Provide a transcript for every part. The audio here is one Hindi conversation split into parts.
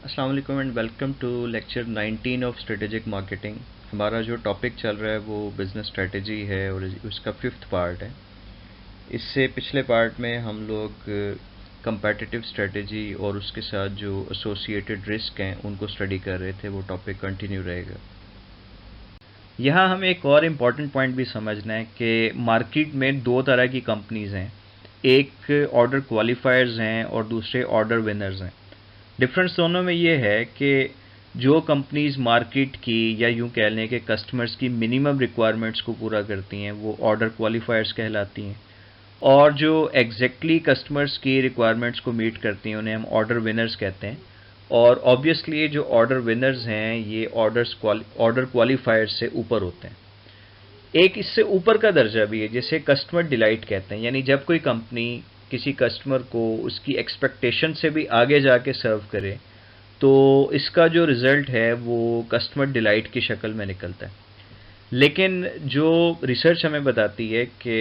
अस्सलाम वालेकुम and welcome to lecture 19 of strategic marketing. हमारा जो टॉपिक चल रहा है वो बिज़नेस स्ट्रेटजी है और उसका 5th पार्ट है। इससे पिछले पार्ट में हम लोग कंपेटिटिव स्ट्रेटजी और उसके साथ जो एसोसिएटेड रिस्क हैं उनको स्टडी कर रहे थे। वो टॉपिक कंटिन्यू रहेगा। यहाँ हमें एक और इम्पॉर्टेंट पॉइंट भी समझना है कि मार्केट में दो तरह की कंपनीज़ हैं। एक ऑर्डर क्वालिफायर्स हैं और दूसरे ऑर्डर विनर्स हैं। डिफरेंस दोनों में ये है कि जो कंपनीज मार्केट की या यूं कह लें कि कस्टमर्स की मिनिमम रिक्वायरमेंट्स को पूरा करती हैं वो ऑर्डर क्वालिफायर्स कहलाती हैं, और जो एग्जैक्टली कस्टमर्स की रिक्वायरमेंट्स को मीट करती हैं उन्हें हम ऑर्डर विनर्स कहते हैं। और ऑब्वियसली जो ऑर्डर विनर्स हैं ये ऑर्डर क्वालिफायर्स से ऊपर होते हैं। एक इससे ऊपर का दर्जा भी है जिसे कस्टमर डिलाइट कहते हैं, यानी जब कोई कंपनी किसी कस्टमर को उसकी एक्सपेक्टेशन से भी आगे जाके सर्व करे तो इसका जो रिज़ल्ट है वो कस्टमर डिलाइट की शक्ल में निकलता है। लेकिन जो रिसर्च हमें बताती है कि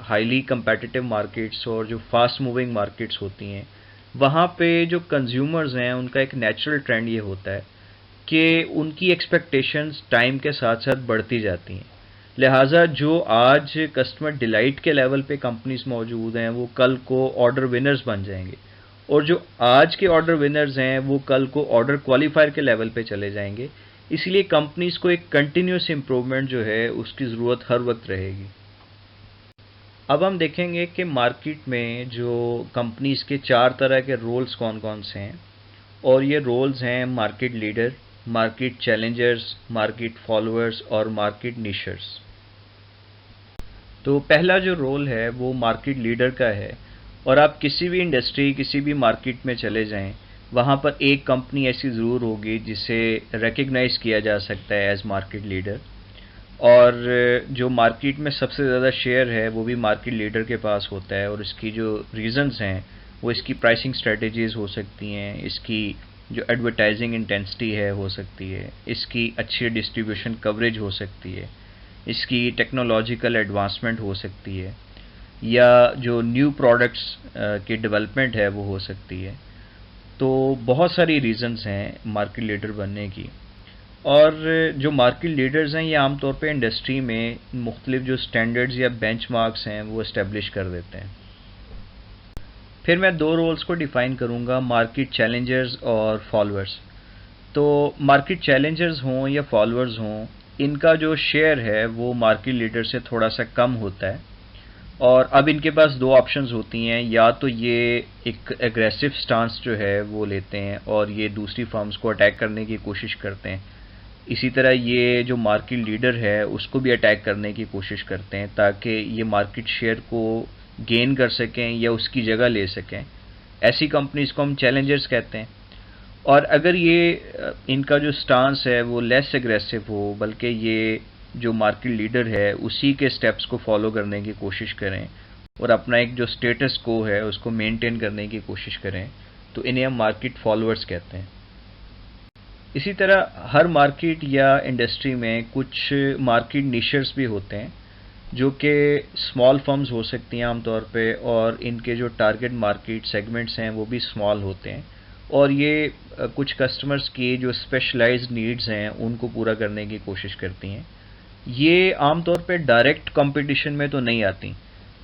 हाईली कंपेटिटिव मार्केट्स और जो फास्ट मूविंग मार्केट्स होती हैं वहाँ पे जो कंज्यूमर्स हैं उनका एक नेचुरल ट्रेंड ये होता है कि उनकी एक्सपेक्टेशंस टाइम के साथ साथ बढ़ती जाती हैं। लिहाजा जो आज कस्टमर डिलाइट के लेवल पे कंपनीज मौजूद हैं वो कल को ऑर्डर विनर्स बन जाएंगे, और जो आज के ऑर्डर विनर्स हैं वो कल को ऑर्डर क्वालिफायर के लेवल पे चले जाएंगे। इसलिए कंपनीज को एक कंटिन्यूस इम्प्रूवमेंट जो है उसकी ज़रूरत हर वक्त रहेगी। अब हम देखेंगे कि मार्केट में जो कंपनीज के चार तरह के रोल्स कौन कौन से हैं, और ये रोल्स हैं market leader, market Challengers, market followers और मार्केट निशर्स। तो पहला जो रोल है वो मार्केट लीडर का है, और आप किसी भी इंडस्ट्री किसी भी मार्केट में चले जाएं वहाँ पर एक कंपनी ऐसी ज़रूर होगी जिसे रिकग्नाइज़ किया जा सकता है एज मार्केट लीडर। और जो मार्केट में सबसे ज़्यादा शेयर है वो भी मार्केट लीडर के पास होता है, और इसकी जो रीज़न्स हैं वो इसकी प्राइसिंग स्ट्रेटजीज़ हो सकती हैं, इसकी जो एडवर्टाइजिंग इंटेंसिटी है हो सकती है, इसकी अच्छी डिस्ट्रीब्यूशन कवरेज हो सकती है, इसकी टेक्नोलॉजिकल एडवांसमेंट हो सकती है, या जो न्यू प्रोडक्ट्स की डेवलपमेंट है वो हो सकती है। तो बहुत सारी रीज़न्स हैं मार्केट लीडर बनने की। और जो मार्केट लीडर्स हैं ये आमतौर पे इंडस्ट्री में मुख्तलिफ जो स्टैंडर्ड्स या बेंचमार्क्स हैं वो इस्टेब्लिश कर देते हैं। फिर मैं दो रोल्स को डिफ़ाइन करूंगा, मार्केट चैलेंजर्स और फॉलोअर्स। तो मार्केट चैलेंजर्स हों या फॉलोअर्स हों, इनका जो शेयर है वो मार्केट लीडर से थोड़ा सा कम होता है, और अब इनके पास दो ऑप्शंस होती हैं। या तो ये एक एग्रेसिव स्टांस जो है वो लेते हैं और ये दूसरी फर्म्स को अटैक करने की कोशिश करते हैं, इसी तरह ये जो मार्केट लीडर है उसको भी अटैक करने की कोशिश करते हैं ताकि ये मार्केट शेयर को गेन कर सकें या उसकी जगह ले सकें। ऐसी कंपनीज को हम चैलेंजर्स कहते हैं। और अगर ये इनका जो स्टांस है वो लेस एग्रेसिव हो, बल्कि ये जो मार्केट लीडर है उसी के स्टेप्स को फॉलो करने की कोशिश करें और अपना एक जो स्टेटस को है उसको मेंटेन करने की कोशिश करें, तो इन्हें हम मार्केट फॉलोअर्स कहते हैं। इसी तरह हर मार्केट या इंडस्ट्री में कुछ मार्केट निशर्स भी होते हैं जो कि स्मॉल फर्म्स हो सकती हैं आमतौर पे, और इनके जो टारगेट मार्केट सेगमेंट्स हैं वो भी स्मॉल होते हैं, और ये कुछ कस्टमर्स की जो स्पेशलाइज्ड नीड्स हैं उनको पूरा करने की कोशिश करती हैं। ये आमतौर पे डायरेक्ट कंपटीशन में तो नहीं आती,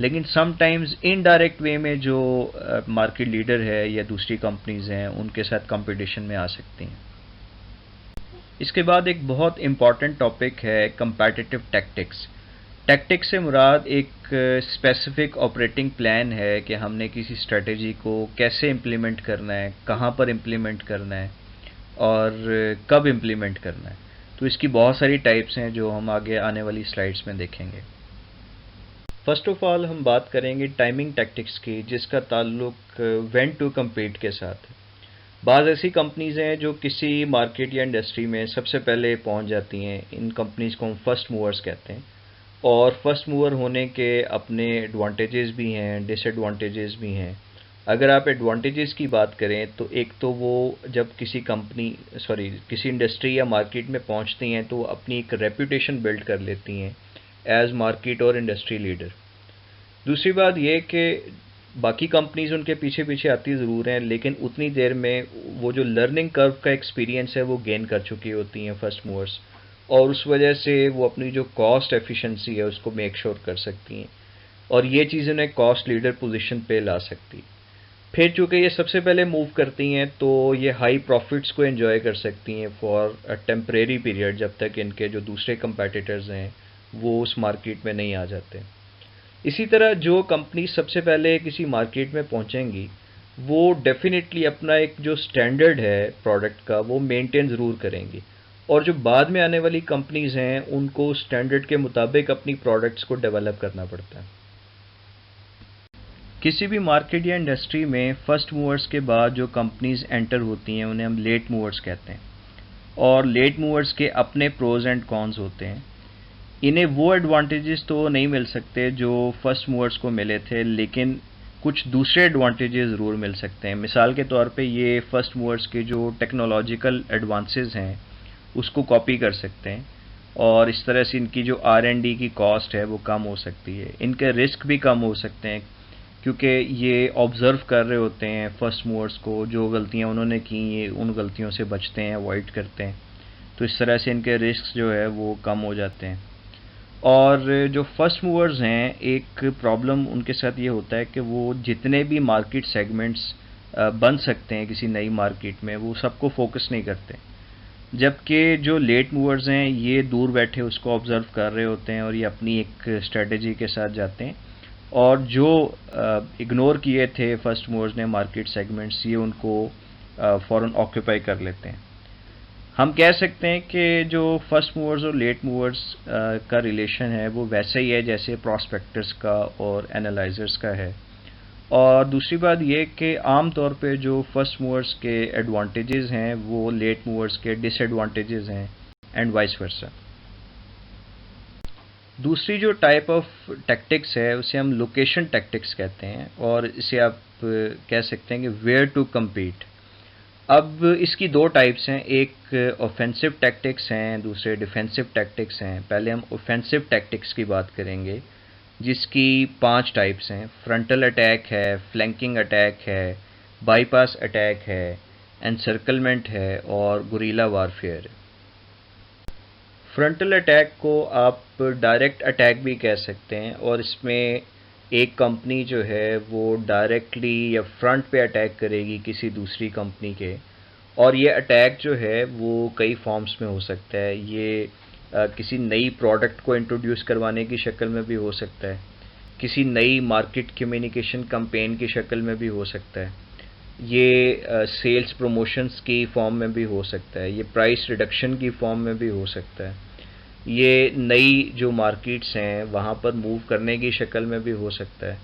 लेकिन समटाइम्स इनडायरेक्ट वे में जो मार्केट लीडर है या दूसरी कंपनीज हैं उनके साथ कंपटीशन में आ सकती हैं। इसके बाद एक बहुत इम्पॉर्टेंट टॉपिक है कंपेटिटिव टैक्टिक्स। टैक्टिक्स से मुराद एक स्पेसिफिक ऑपरेटिंग प्लान है कि हमने किसी स्ट्रेटजी को कैसे इम्प्लीमेंट करना है, कहाँ पर इम्प्लीमेंट करना है और कब इम्प्लीमेंट करना है। तो इसकी बहुत सारी टाइप्स हैं जो हम आगे आने वाली स्लाइड्स में देखेंगे। फर्स्ट ऑफ ऑल हम बात करेंगे टाइमिंग टैक्टिक्स की, जिसका ताल्लुक व्हेन टू कम्पीट के साथ है। बाज़ ऐसी कंपनीज़ हैं जो किसी मार्केट या इंडस्ट्री में सबसे पहले पहुंच जाती हैं। इन कंपनीज़ को हम फर्स्ट मूवर्स कहते हैं, और फर्स्ट मूवर होने के अपने एडवांटेजेस भी हैं, डिसएडवांटेजेस भी हैं। अगर आप एडवांटेजेस की बात करें तो एक तो वो जब किसी इंडस्ट्री या मार्केट में पहुंचती हैं तो अपनी एक रेपुटेशन बिल्ड कर लेती हैं एज मार्केट और इंडस्ट्री लीडर। दूसरी बात ये कि बाकी कंपनीज उनके पीछे पीछे आती ज़रूर हैं, लेकिन उतनी देर में वो जो लर्निंग कर्व का एक्सपीरियंस है वो गेन कर चुकी होती हैं फर्स्ट मूवर्स, और उस वजह से वो अपनी जो कॉस्ट एफिशिएंसी है उसको मेक श्योर कर सकती हैं, और ये चीज़ उन्हें कॉस्ट लीडर पोजीशन पे ला सकती है। फिर चूंकि ये सबसे पहले मूव करती हैं तो ये हाई प्रॉफिट्स को एंजॉय कर सकती हैं फॉर अ टेम्परेरी पीरियड, जब तक इनके जो दूसरे कंपेटिटर्स हैं वो उस मार्केट में नहीं आ जाते। इसी तरह जो कंपनी सबसे पहले किसी मार्केट में पहुंचेंगी वो डेफिनेटली अपना एक जो स्टैंडर्ड है प्रोडक्ट का वो मेंटेन ज़रूर करेंगी, और जो बाद में आने वाली कंपनीज हैं उनको स्टैंडर्ड के मुताबिक अपनी प्रोडक्ट्स को डेवलप करना पड़ता है। किसी भी मार्केट या इंडस्ट्री में फर्स्ट मूवर्स के बाद जो कंपनीज एंटर होती हैं उन्हें हम लेट मूवर्स कहते हैं, और लेट मूवर्स के अपने प्रोज एंड कॉन्स होते हैं। इन्हें वो एडवांटेजेस तो नहीं मिल सकते जो फर्स्ट मूवर्स को मिले थे, लेकिन कुछ दूसरे एडवांटेजेस ज़रूर मिल सकते हैं। मिसाल के तौर पे ये फर्स्ट मूवर्स के जो टेक्नोलॉजिकल एडवांसेस हैं उसको कॉपी कर सकते हैं, और इस तरह से इनकी जो R&D की कॉस्ट है वो कम हो सकती है। इनके रिस्क भी कम हो सकते हैं, क्योंकि ये ऑब्ज़र्व कर रहे होते हैं फर्स्ट मूवर्स को, जो गलतियां उन्होंने की ये उन गलतियों से बचते हैं, अवॉइड करते हैं, तो इस तरह से इनके रिस्क जो है वो कम हो जाते हैं। और जो फर्स्ट मूवर्स हैं, एक प्रॉब्लम उनके साथ ये होता है कि वो जितने भी मार्केट सेगमेंट्स बन सकते हैं किसी नई मार्केट में वो सबको फोकस नहीं करते, जबकि जो लेट मूवर्स हैं ये दूर बैठे उसको ऑब्ज़र्व कर रहे होते हैं और ये अपनी एक स्ट्रेटजी के साथ जाते हैं, और जो इग्नोर किए थे फर्स्ट मूवर्स ने मार्केट सेगमेंट्स ये उनको फ़ौरन ऑक्यूपाई कर लेते हैं। हम कह सकते हैं कि जो फर्स्ट मूवर्स और लेट मूवर्स का रिलेशन है वो वैसे ही है जैसे प्रॉस्पेक्टर्स का और एनालाइजर्स का है। और दूसरी बात ये कि आम तौर पे जो फर्स्ट मूवर्स के एडवांटेजेस हैं वो लेट मूवर्स के डिसएडवांटेजेस हैं, एंड वाइस वर्सा। दूसरी जो टाइप ऑफ टैक्टिक्स है उसे हम लोकेशन टैक्टिक्स कहते हैं, और इसे आप कह सकते हैं कि वेयर टू कम्पीट। अब इसकी दो टाइप्स हैं, एक ऑफेंसिव टैक्टिक्स हैं, दूसरे डिफेंसिव टैक्टिक्स हैं। पहले हम ऑफेंसिव टैक्टिक्स की बात करेंगे, जिसकी 5 टाइप्स हैं। फ्रंटल अटैक है, फ्लैंकिंग अटैक है, बाईपास अटैक है, एनसर्कलमेंट है, और गुरीला वारफेयर। फ्रंटल अटैक को आप डायरेक्ट अटैक भी कह सकते हैं, और इसमें एक कंपनी जो है वो डायरेक्टली या फ्रंट पे अटैक करेगी किसी दूसरी कंपनी के, और ये अटैक जो है वो कई फॉर्म्स में हो सकता है। ये किसी नई प्रोडक्ट को इंट्रोड्यूस करवाने की शक्ल में भी हो सकता है, किसी नई मार्केट कम्युनिकेशन कैंपेन की शक्ल में भी हो सकता है, ये सेल्स प्रमोशंस की फॉर्म में भी हो सकता है, ये प्राइस रिडक्शन की फॉर्म में भी हो सकता है, ये नई जो मार्केट्स हैं वहाँ पर मूव करने की शक्ल में भी हो सकता है,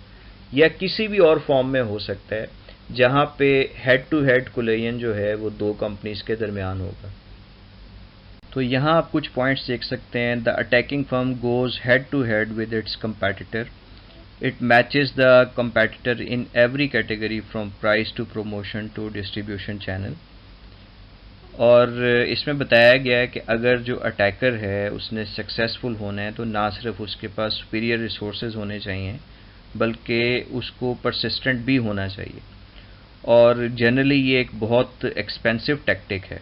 या किसी भी और फॉर्म में हो सकता है जहाँ पे हेड टू हेड कोलिजन जो है वो दो कंपनीज के दरमियान होगा। तो यहाँ आप कुछ पॉइंट्स देख सकते हैं। The attacking firm goes head to head with its competitor, it matches the competitor in every category from price to promotion to distribution channel. और इसमें बताया गया है कि अगर जो अटैकर है उसने सक्सेसफुल होना है तो ना सिर्फ उसके पास सुपीरियर रिसोर्सेज होने चाहिए, बल्कि उसको परसिस्टेंट भी होना चाहिए, और जनरली ये एक बहुत एक्सपेंसिव टैक्टिक है।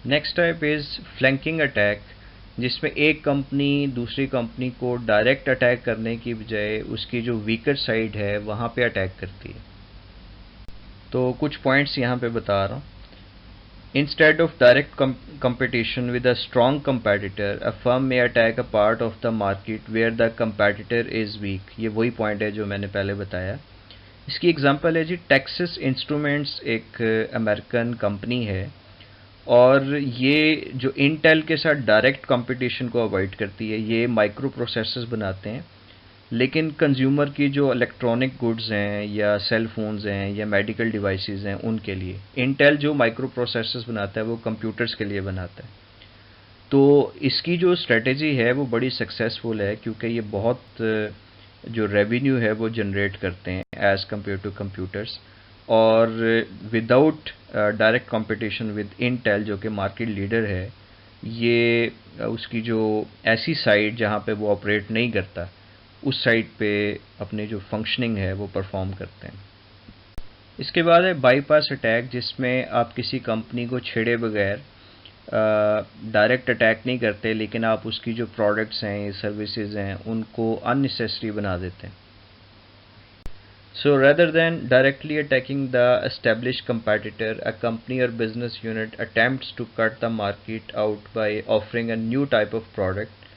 Next type is flanking attack, जिसमें एक कंपनी दूसरी कंपनी को डायरेक्ट अटैक करने की बजाय उसकी जो वीकर साइड है वहाँ पे अटैक करती है। तो कुछ पॉइंट्स यहाँ पे बता रहा हूँ। Instead of direct competition with a strong competitor, a firm may attack a part of the market where the competitor is weak। ये वही पॉइंट है जो मैंने पहले बताया। इसकी एग्जांपल है जी टेक्सास इंस्ट्रूमेंट्स, एक अमेरिकन कंपनी है, और ये जो इंटेल के साथ डायरेक्ट कंपटीशन को अवॉइड करती है। ये माइक्रो प्रोसेसर्स बनाते हैं, लेकिन कंज्यूमर की जो इलेक्ट्रॉनिक गुड्स हैं या सेल फोन्स हैं या मेडिकल डिवाइसेस हैं उनके लिए इंटेल जो माइक्रो प्रोसेसर्स बनाता है वो कंप्यूटर्स के लिए बनाता है। तो इसकी जो स्ट्रेटजी है वो बड़ी सक्सेसफुल है, क्योंकि ये बहुत जो रेवेन्यू है वो जनरेट करते हैं एज़ कम्पेयर टू कंप्यूटर्स, और without direct competition with Intel जो कि मार्केट लीडर है, ये उसकी जो ऐसी साइड जहाँ पे वो ऑपरेट नहीं करता उस साइट पे अपनी जो फंक्शनिंग है वो परफॉर्म करते हैं। इसके बाद है बाईपास अटैक, जिसमें आप किसी कंपनी को छेड़े बगैर डायरेक्ट अटैक नहीं करते, लेकिन आप उसकी जो प्रोडक्ट्स हैं, सर्विसेज हैं, उनको अननेसेसरी बना देते हैं। So rather than directly attacking the established competitor, a company or business unit attempts to cut the market out by offering a new type of product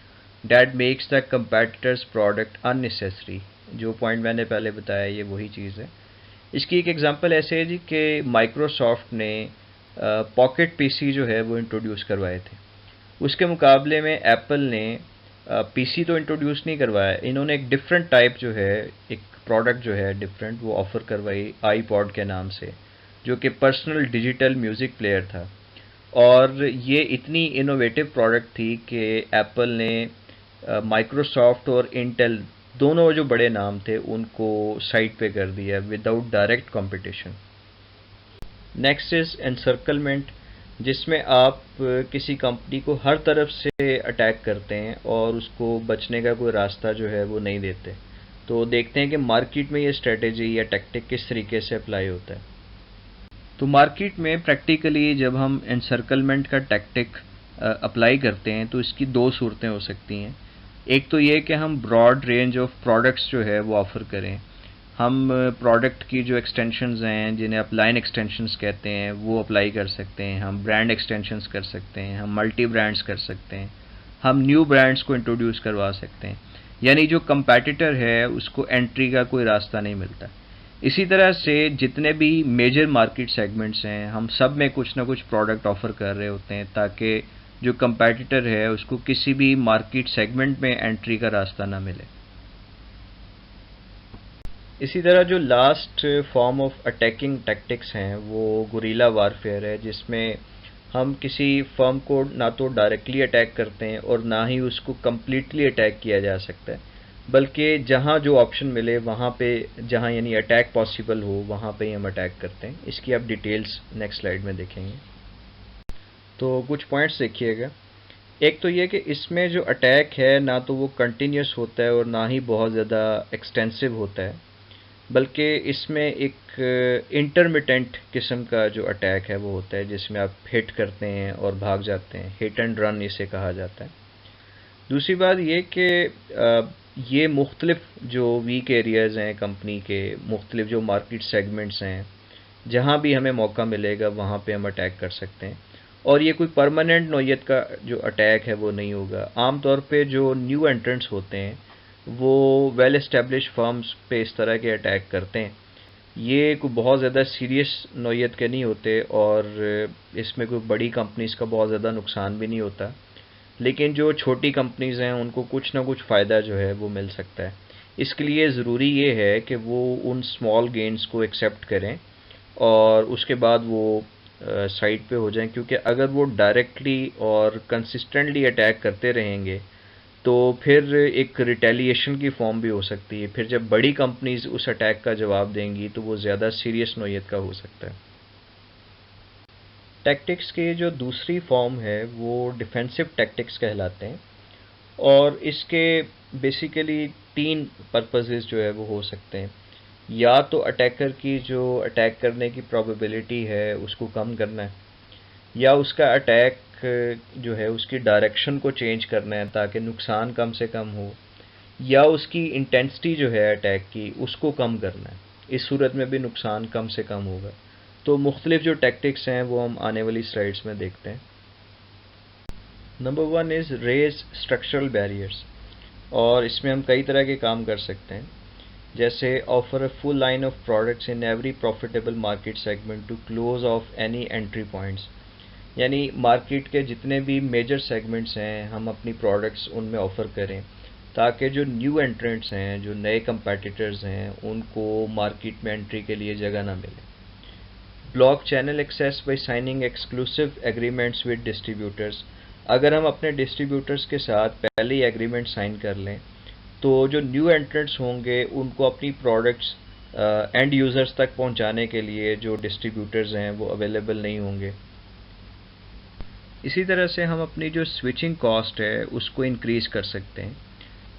that makes the competitor's product unnecessary। जो पॉइंट मैंने पहले बताया ये वही चीज़ है। इसकी एक एग्जांपल ऐसे है जी कि माइक्रोसॉफ्ट ने पॉकेट पीसी जो है वो इंट्रोड्यूस करवाए थे। उसके मुकाबले में एप्पल ने पीसी तो इंट्रोड्यूस नहीं करवाया, इन्होंने एक डिफरेंट टाइप जो है, एक प्रोडक्ट जो है डिफरेंट वो ऑफ़र करवाई आईपॉड के नाम से, जो कि पर्सनल डिजिटल म्यूज़िक प्लेयर था। और ये इतनी इनोवेटिव प्रोडक्ट थी कि एप्पल ने माइक्रोसॉफ्ट और इंटेल दोनों जो बड़े नाम थे उनको साइड पे कर दिया without direct competition. Next is encirclement, जिसमें आप किसी कंपनी को हर तरफ से अटैक करते हैं और उसको बचने का कोई रास्ता जो है वो नहीं देते। तो देखते हैं कि मार्केट में ये स्ट्रेटेजी या टैक्टिक किस तरीके से अप्लाई होता है। तो मार्केट में प्रैक्टिकली जब हम एनसर्कलमेंट का टैक्टिक अप्लाई करते हैं तो इसकी दो सूरतें हो सकती हैं। एक तो ये कि हम ब्रॉड रेंज ऑफ प्रोडक्ट्स जो है वो ऑफ़र करें। हम प्रोडक्ट की जो एक्सटेंशंस हैं, जिन्हें आप लाइन एक्सटेंशंस कहते हैं, वो अप्लाई कर सकते हैं। हम ब्रांड एक्सटेंशंस कर सकते हैं, हम मल्टी ब्रांड्स कर सकते हैं, हम न्यू ब्रांड्स को इंट्रोड्यूस करवा सकते हैं। यानी जो कंपैटिटर है उसको एंट्री का कोई रास्ता नहीं मिलता। इसी तरह से जितने भी मेजर मार्केट सेगमेंट्स हैं, हम सब में कुछ ना कुछ प्रोडक्ट ऑफ़र कर रहे होते हैं ताकि जो कंपैटिटर है उसको किसी भी मार्केट सेगमेंट में एंट्री का रास्ता ना मिले। इसी तरह जो last form of attacking tactics हैं वो गुरिल्ला वारफेयर है, जिसमें हम किसी फर्म को ना तो डायरेक्टली अटैक करते हैं और ना ही उसको कम्प्लीटली अटैक किया जा सकता है, बल्कि जहाँ जो ऑप्शन मिले वहाँ पे, जहाँ यानी अटैक पॉसिबल हो वहाँ पे ही हम अटैक करते हैं। इसकी आप डिटेल्स नेक्स्ट स्लाइड में देखेंगे। तो कुछ पॉइंट्स देखिएगा। एक तो ये कि इसमें जो अटैक है ना तो वो कंटिन्यूस होता है और ना ही बहुत ज़्यादा एक्सटेंसिव होता है, बल्कि इसमें एक इंटरमिटेंट किस्म का जो अटैक है वो होता है, जिसमें आप हिट करते हैं और भाग जाते हैं। हिट एंड रन इसे कहा जाता है। दूसरी बात ये कि ये मुख्तलिफ जो वीक एरियाज़ हैं कंपनी के, मुख्तलिफ जो मार्केट सेगमेंट्स हैं, जहाँ भी हमें मौका मिलेगा वहाँ पे हम अटैक कर सकते हैं। और ये कोई परमानेंट नौयत का जो अटैक है वो नहीं होगा। आम तौर पे जो न्यू एंट्रेंट्स होते हैं वो वेल एस्टेब्लिश फर्म्स पे इस तरह के अटैक करते हैं। ये कोई बहुत ज़्यादा सीरियस नौयत के नहीं होते और इसमें कोई बड़ी कंपनीज़ का बहुत ज़्यादा नुकसान भी नहीं होता, लेकिन जो छोटी कंपनीज़ हैं उनको कुछ ना कुछ फ़ायदा जो है वो मिल सकता है। इसके लिए ज़रूरी ये है कि वो उन स्मॉल गेन्स को एक्सेप्ट करें और उसके बाद वो साइड पे हो जाएं, क्योंकि अगर वो डायरेक्टली और कंसिस्टेंटली अटैक करते रहेंगे तो फिर एक रिटेलिएशन की फॉर्म भी हो सकती है। फिर जब बड़ी कंपनीज उस अटैक का जवाब देंगी तो वो ज़्यादा सीरियस नौयत का हो सकता है। टैक्टिक्स की जो दूसरी फॉर्म है वो डिफेंसिव टैक्टिक्स कहलाते हैं और इसके बेसिकली तीन पर्पसेस जो है वो हो सकते हैं। या तो अटैकर की जो अटैक करने की प्रोबेबिलिटी है उसको कम करना है, या उसका अटैक जो है उसकी डायरेक्शन को चेंज करना है ताकि नुकसान कम से कम हो, या उसकी इंटेंसिटी जो है अटैक की उसको कम करना है। इस सूरत में भी नुकसान कम से कम होगा। तो मुख्तलिफ जो टैक्टिक्स हैं वो हम आने वाली स्लाइड्स में देखते हैं। Number one is raise structural barriers, और इसमें हम कई तरह के काम कर सकते हैं, जैसे offer a full line of products in every profitable market segment to close off any entry points. यानी मार्केट के जितने भी मेजर सेगमेंट्स हैं हम अपनी प्रोडक्ट्स उनमें ऑफ़र करें ताकि जो न्यू एंट्रेंट्स हैं, जो नए कंपेटिटर्स हैं, उनको मार्केट में एंट्री के लिए जगह ना मिले। Block channel access by signing exclusive agreements with distributors. अगर हम अपने डिस्ट्रीब्यूटर्स के साथ पहले ही एग्रीमेंट साइन कर लें तो जो न्यू एंट्रेंट्स होंगे उनको अपनी प्रोडक्ट्स एंड यूज़र्स तक पहुंचाने के लिए जो डिस्ट्रीब्यूटर्स हैं वो अवेलेबल नहीं होंगे। इसी तरह से हम अपनी जो स्विचिंग कॉस्ट है उसको इंक्रीज़ कर सकते हैं।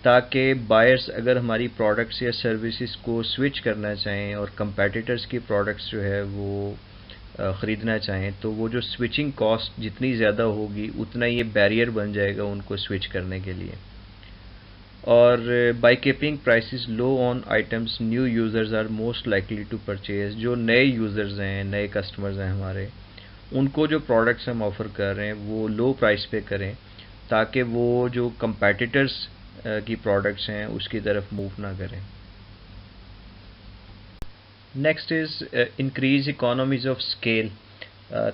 ताकि बायर्स अगर हमारी प्रोडक्ट्स या सर्विसेज को स्विच करना चाहें और कंपेटिटर्स की प्रोडक्ट्स जो है वो ख़रीदना चाहें, तो वो जो स्विचिंग कॉस्ट जितनी ज़्यादा होगी उतना ये बैरियर बन जाएगा उनको स्विच करने के लिए। और by keeping prices low on items new users are most likely to purchase. जो नए यूज़र्स हैं, नए कस्टमर्स हैं हमारे, उनको जो प्रोडक्ट्स हम ऑफ़र कर रहे हैं वो लो प्राइस पे करें, ताकि वो जो कंपेटिटर्स की प्रोडक्ट्स हैं उसकी तरफ मूव ना करें। Next is increase economies of scale,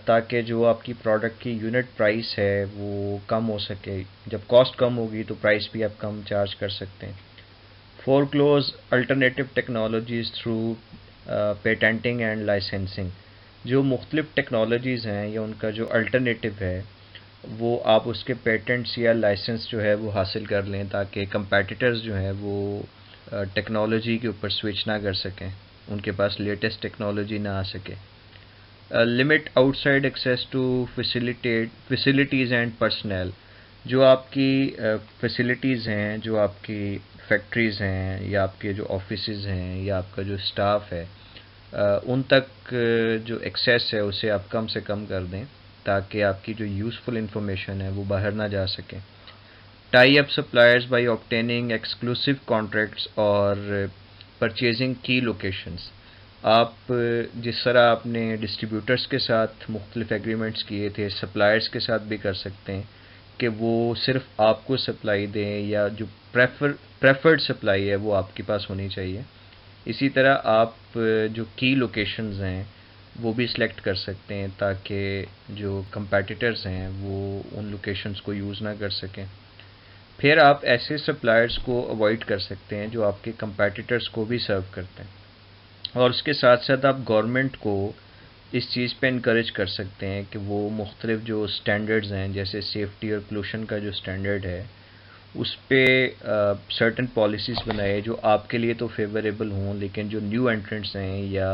ताकि जो आपकी प्रोडक्ट की यूनिट प्राइस है वो कम हो सके। जब कॉस्ट कम होगी तो प्राइस भी आप कम चार्ज कर सकते हैं। Foreclose alternative technologies through patenting and licensing. जो मुख्तलिफ टेक्नोलॉजीज़ हैं या उनका जो अल्टरनेटिव है वो आप उसके पेटेंट्स या लाइसेंस जो है वो हासिल कर लें, ताकि कंपेटिटर्स जो हैं वो टेक्नोलॉजी के ऊपर स्विच ना कर सकें, उनके पास लेटेस्ट टेक्नोलॉजी ना आ सके। Limit outside access to facilities and personal. जो आपकी फैसिलिटीज़ हैं, जो आपकी फैक्ट्रीज़ हैं या आपके जो ऑफिसेज़ हैं या आपका जो स्टाफ है, उन तक जो एक्सेस है उसे आप कम से कम कर दें, ताकि आपकी जो यूज़फुल इंफॉर्मेशन है वो बाहर ना जा सके। Tie up suppliers by obtaining exclusive contracts और परचेजिंग की लोकेशंस। आप जिस तरह आपने डिस्ट्रीब्यूटर्स के साथ मुख्तलिफ एग्रीमेंट्स किए थे, सप्लायर्स के साथ भी कर सकते हैं कि वो सिर्फ आपको सप्लाई दें, या जो प्रेफर्ड सप्लाई है वो आपके पास होनी चाहिए। इसी तरह आप जो की लोकेशंस हैं वो भी सिलेक्ट कर सकते हैं, ताकि जो कंपेटिटर्स हैं वो उन लोकेशंस को यूज़ ना कर सकें। फिर आप ऐसे सप्लायर्स को अवॉइड कर सकते हैं जो आपके कंपेटिटर्स को भी सर्व करते हैं। और उसके साथ साथ आप गवर्नमेंट को इस चीज़ पे इनकरेज कर सकते हैं कि वो मुख्तलिफ जो स्टैंडर्ड्स हैं, जैसे सेफ्टी और पोल्यूशन का जो स्टैंडर्ड है, उस पे सर्टन पॉलिसीज़ बनाए जो आपके लिए तो फेवरेबल हों, लेकिन जो न्यू एंट्रेंट्स हैं या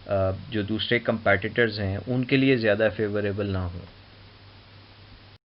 जो दूसरे कंपेटिटर्स हैं उनके लिए ज़्यादा फेवरेबल ना हों।